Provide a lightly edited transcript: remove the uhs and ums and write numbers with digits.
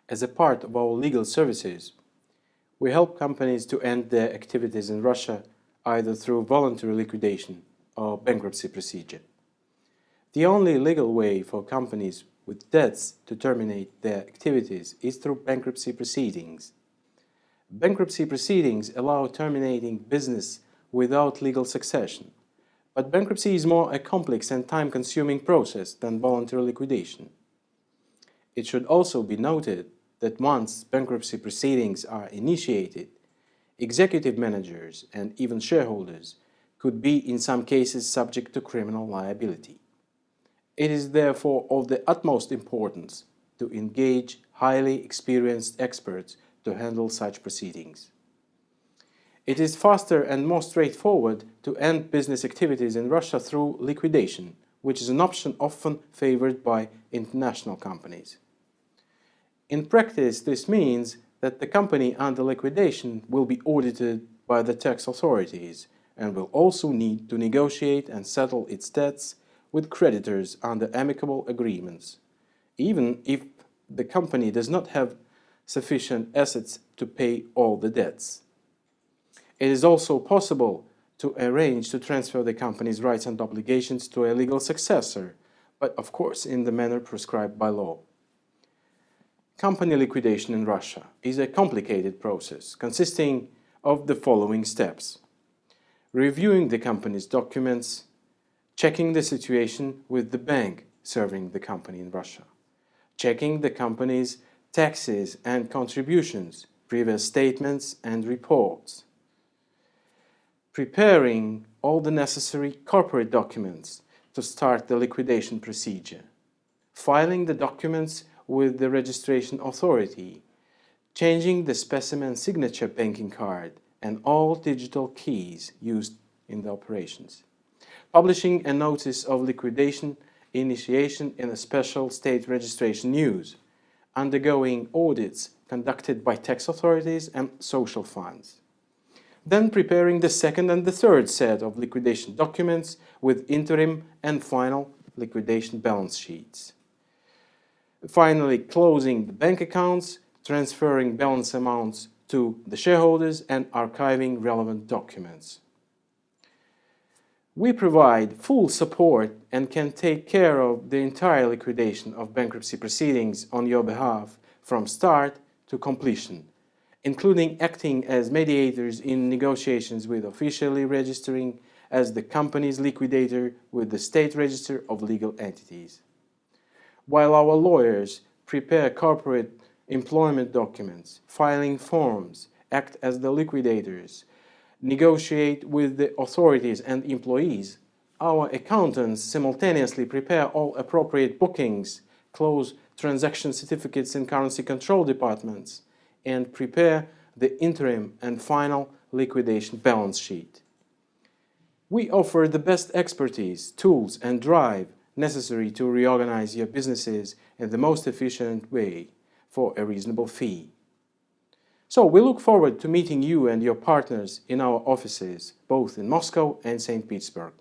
As a part of our legal services, we help companies to end their activities in Russia either through voluntary liquidation or bankruptcy procedure. The only legal way for companies with debts to terminate their activities is through bankruptcy proceedings. Bankruptcy proceedings allow terminating business without legal succession, but bankruptcy is more a complex and time-consuming process than voluntary liquidation. It should also be noted that once bankruptcy proceedings are initiated, executive managers and even shareholders could be in some cases subject to criminal liability. It is therefore of the utmost importance to engage highly experienced experts to handle such proceedings. It is faster and more straightforward to end business activities in Russia through liquidation, which is an option often favored by international companies. In practice, this means that the company under liquidation will be audited by the tax authorities and will also need to negotiate and settle its debts with creditors under amicable agreements, even if the company does not have sufficient assets to pay all the debts. It is also possible to arrange to transfer the company's rights and obligations to a legal successor, but of course in the manner prescribed by law. Company liquidation in Russia is a complicated process consisting of the following steps: reviewing the company's documents, checking the situation with the bank serving the company in Russia, checking the company's taxes and contributions, previous statements and reports, preparing all the necessary corporate documents to start the liquidation procedure, filing the documents with the registration authority, changing the specimen signature banking card and all digital keys used in the operations, publishing a notice of liquidation initiation in a special state registration news, undergoing audits conducted by tax authorities and social funds, then preparing the second and the third set of liquidation documents with interim and final liquidation balance sheets. Finally, closing the bank accounts, transferring balance amounts to the shareholders, and archiving relevant documents. We provide full support and can take care of the entire liquidation of bankruptcy proceedings on your behalf from start to completion, including acting as mediators in negotiations with officially registering as the company's liquidator with the State Register of Legal Entities. While our lawyers prepare corporate employment documents, filing forms, act as the liquidators, negotiate with the authorities and employees, our accountants simultaneously prepare all appropriate bookings, close transaction certificates in currency control departments, and prepare the interim and final liquidation balance sheet. We offer the best expertise, tools, and drive necessary to reorganize your businesses in the most efficient way for a reasonable fee. So we look forward to meeting you and your partners in our offices, both in Moscow and St. Petersburg.